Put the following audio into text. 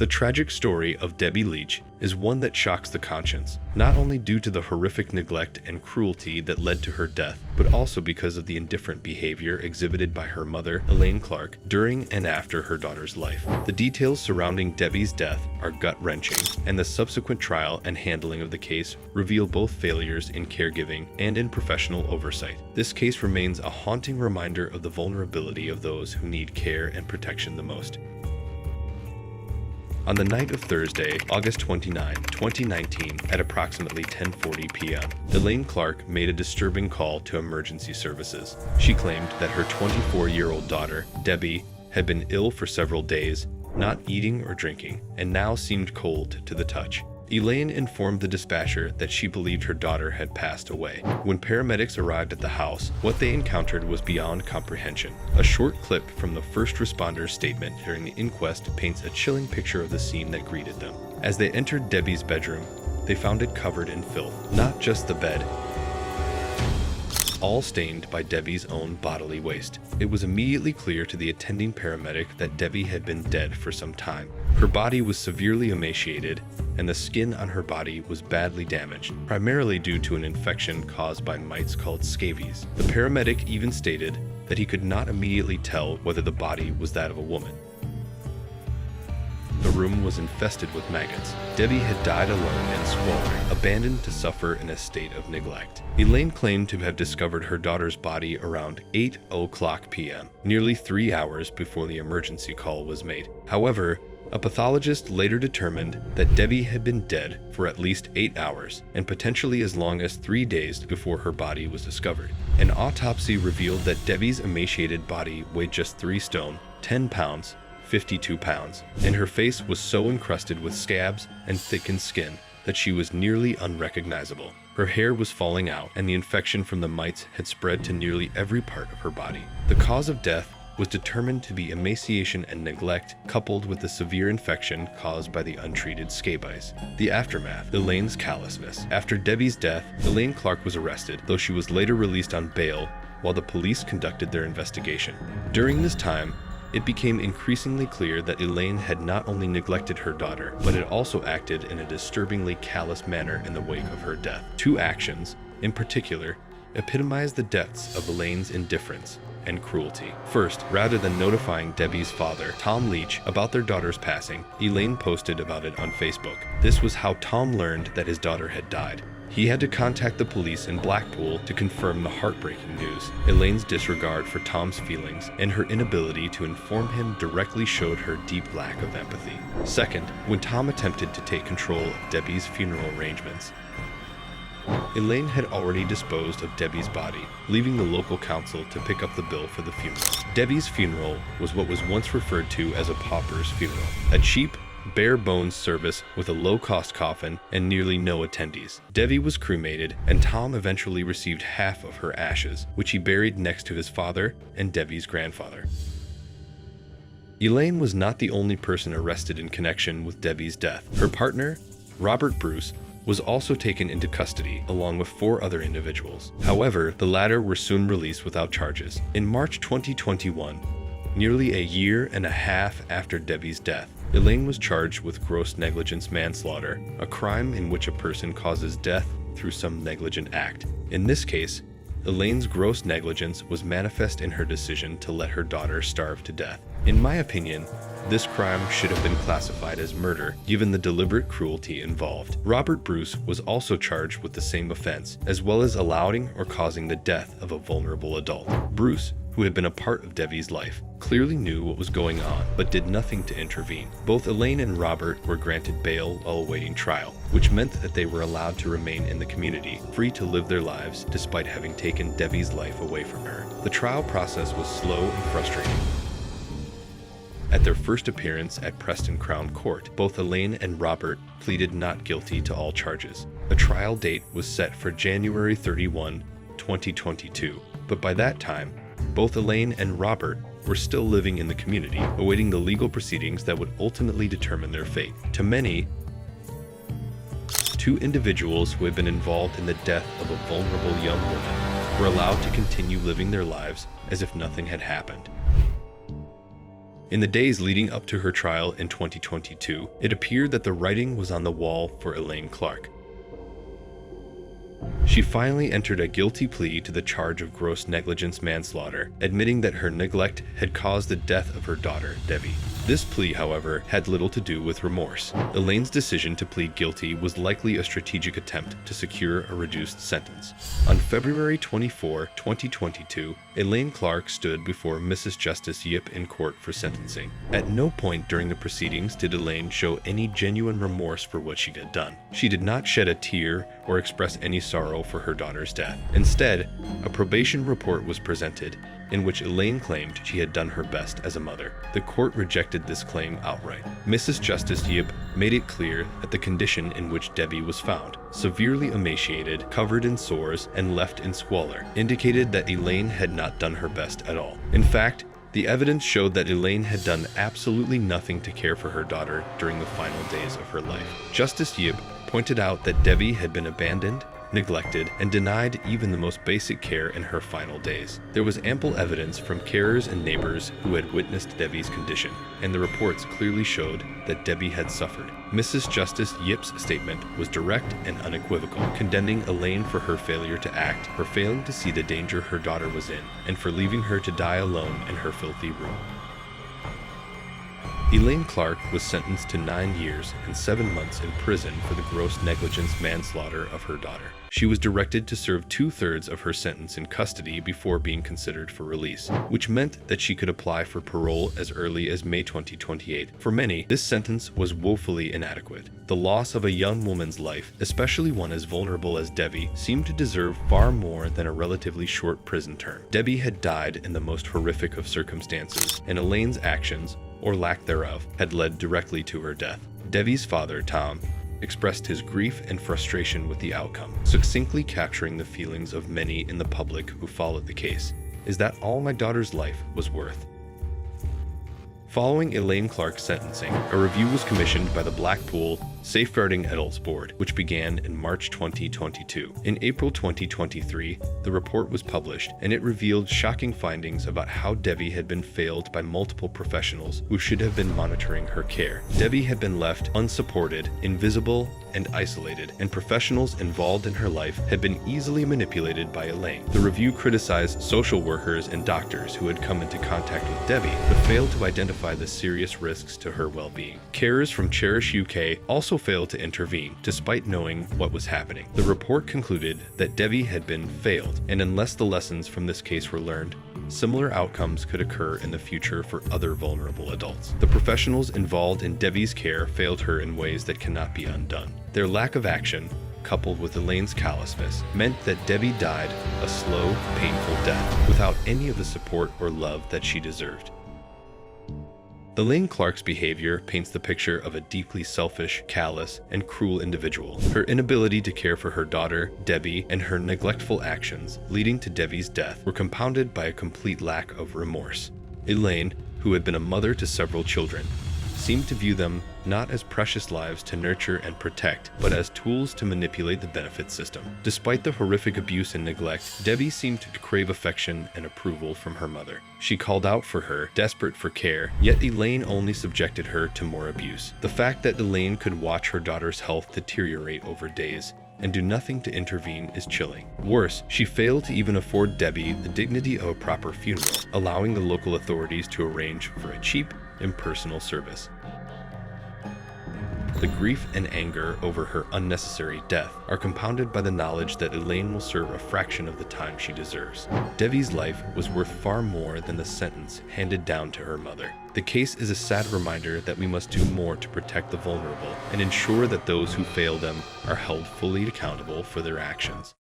The tragic story of Debbie Leitch is one that shocks the conscience, not only due to the horrific neglect and cruelty that led to her death, but also because of the indifferent behavior exhibited by her mother, Elaine Clarke, during and after her daughter's life. The details surrounding Debbie's death are gut-wrenching, and the subsequent trial and handling of the case reveal both failures in caregiving and in professional oversight. This case remains a haunting reminder of the vulnerability of those who need care and protection the most. On the night of Thursday, August 29, 2019, at approximately 10:40 p.m., Elaine Clarke made a disturbing call to emergency services. She claimed that her 24-year-old daughter, Debbie, had been ill for several days, not eating or drinking, and now seemed cold to the touch. Elaine informed the dispatcher that she believed her daughter had passed away. When paramedics arrived at the house, what they encountered was beyond comprehension. A short clip from the first responder's statement during the inquest paints a chilling picture of the scene that greeted them. As they entered Debbie's bedroom, they found it covered in filth. Not just the bed, all stained by Debbie's own bodily waste. It was immediately clear to the attending paramedic that Debbie had been dead for some time. Her body was severely emaciated, and the skin on her body was badly damaged, primarily due to an infection caused by mites called scabies. The paramedic even stated that he could not immediately tell whether the body was that of a woman. The room was infested with maggots. Debbie had died alone and swollen, abandoned to suffer in a state of neglect. Elaine claimed to have discovered her daughter's body around 8:00 p.m., nearly 3 hours before the emergency call was made. However, a pathologist later determined that Debbie had been dead for at least 8 hours, and potentially as long as 3 days before her body was discovered. An autopsy revealed that Debbie's emaciated body weighed just 3 stone, 10 pounds, 52 pounds, and her face was so encrusted with scabs and thickened skin that she was nearly unrecognizable. Her hair was falling out, and the infection from the mites had spread to nearly every part of her body. The cause of death was determined to be emaciation and neglect, coupled with the severe infection caused by the untreated scabies. The aftermath: Elaine's callousness. After Debbie's death, Elaine Clarke was arrested, though she was later released on bail while the police conducted their investigation. During this time, it became increasingly clear that Elaine had not only neglected her daughter, but had also acted in a disturbingly callous manner in the wake of her death. Two actions, in particular, epitomize the depths of Elaine's indifference and cruelty. First, rather than notifying Debbie's father, Tom Leitch, about their daughter's passing, Elaine posted about it on Facebook. This was how Tom learned that his daughter had died. He had to contact the police in Blackpool to confirm the heartbreaking news. Elaine's disregard for Tom's feelings and her inability to inform him directly showed her deep lack of empathy. Second, when Tom attempted to take control of Debbie's funeral arrangements, Elaine had already disposed of Debbie's body, leaving the local council to pick up the bill for the funeral. Debbie's funeral was what was once referred to as a pauper's funeral, a cheap, bare-bones service with a low-cost coffin and nearly no attendees. Debbie was cremated, and Tom eventually received half of her ashes, which he buried next to his father and Debbie's grandfather. Elaine was not the only person arrested in connection with Debbie's death. Her partner, Robert Bruce, was also taken into custody, along with 4 other individuals. However, the latter were soon released without charges. In March 2021, nearly a year and a half after Debbie's death, Elaine was charged with gross negligence manslaughter, a crime in which a person causes death through some negligent act. In this case, Elaine's gross negligence was manifest in her decision to let her daughter starve to death. In my opinion, this crime should have been classified as murder, given the deliberate cruelty involved. Robert Bruce was also charged with the same offense, as well as allowing or causing the death of a vulnerable adult. Bruce, who had been a part of Debbie's life, clearly knew what was going on, but did nothing to intervene. Both Elaine and Robert were granted bail while awaiting trial, which meant that they were allowed to remain in the community, free to live their lives despite having taken Debbie's life away from her. The trial process was slow and frustrating. At their first appearance at Preston Crown Court, both Elaine and Robert pleaded not guilty to all charges. A trial date was set for January 31, 2022, but by that time, both Elaine and Robert were still living in the community, awaiting the legal proceedings that would ultimately determine their fate. To many, 2 individuals who had been involved in the death of a vulnerable young woman were allowed to continue living their lives as if nothing had happened. In the days leading up to her trial in 2022, it appeared that the writing was on the wall for Elaine Clarke. She finally entered a guilty plea to the charge of gross negligence manslaughter, admitting that her neglect had caused the death of her daughter, Debbie. This plea, however, had little to do with remorse. Elaine's decision to plead guilty was likely a strategic attempt to secure a reduced sentence. On February 24, 2022, Elaine Clarke stood before Mrs. Justice Yip in court for sentencing. At no point during the proceedings did Elaine show any genuine remorse for what she had done. She did not shed a tear or express any sorrow for her daughter's death. Instead, a probation report was presented in which Elaine claimed she had done her best as a mother. The court rejected this claim outright. Mrs. Justice Yip made it clear that the condition in which Debbie was found, severely emaciated, covered in sores, and left in squalor, indicated that Elaine had not done her best at all. In fact, the evidence showed that Elaine had done absolutely nothing to care for her daughter during the final days of her life. Justice Yip pointed out that Debbie had been abandoned, neglected, and denied even the most basic care in her final days. There was ample evidence from carers and neighbors who had witnessed Debbie's condition, and the reports clearly showed that Debbie had suffered. Mrs. Justice Yip's statement was direct and unequivocal, condemning Elaine for her failure to act, for failing to see the danger her daughter was in, and for leaving her to die alone in her filthy room. Elaine Clarke was sentenced to 9 years and 7 months in prison for the gross negligence manslaughter of her daughter. She was directed to serve 2/3 of her sentence in custody before being considered for release, which meant that she could apply for parole as early as May 2028. For many, this sentence was woefully inadequate. The loss of a young woman's life, especially one as vulnerable as Debbie, seemed to deserve far more than a relatively short prison term. Debbie had died in the most horrific of circumstances, and Elaine's actions, or lack thereof, had led directly to her death. Debbie's father, Tom, expressed his grief and frustration with the outcome, succinctly capturing the feelings of many in the public who followed the case. Is that all my daughter's life was worth? Following Elaine Clarke's sentencing, a review was commissioned by the Blackpool Safeguarding Adults Board, which began in March 2022. In April 2023, the report was published, and it revealed shocking findings about how Debbie had been failed by multiple professionals who should have been monitoring her care. Debbie had been left unsupported, invisible, and isolated, and professionals involved in her life had been easily manipulated by Elaine. The review criticized social workers and doctors who had come into contact with Debbie, but failed to identify the serious risks to her well-being. Carers from Cherish UK also failed to intervene, despite knowing what was happening. The report concluded that Debbie had been failed, and unless the lessons from this case were learned, similar outcomes could occur in the future for other vulnerable adults. The professionals involved in Debbie's care failed her in ways that cannot be undone. Their lack of action, coupled with Elaine's callousness, meant that Debbie died a slow, painful death without any of the support or love that she deserved. Elaine Clarke's behavior paints the picture of a deeply selfish, callous, and cruel individual. Her inability to care for her daughter, Debbie, and her neglectful actions leading to Debbie's death were compounded by a complete lack of remorse. Elaine, who had been a mother to several children, seemed to view them not as precious lives to nurture and protect, but as tools to manipulate the benefit system. Despite the horrific abuse and neglect, Debbie seemed to crave affection and approval from her mother. She called out for her, desperate for care, yet Elaine only subjected her to more abuse. The fact that Elaine could watch her daughter's health deteriorate over days and do nothing to intervene is chilling. Worse, she failed to even afford Debbie the dignity of a proper funeral, allowing the local authorities to arrange for a cheap, impersonal service. The grief and anger over her unnecessary death are compounded by the knowledge that Elaine will serve a fraction of the time she deserves. Debbie's life was worth far more than the sentence handed down to her mother. The case is a sad reminder that we must do more to protect the vulnerable and ensure that those who fail them are held fully accountable for their actions.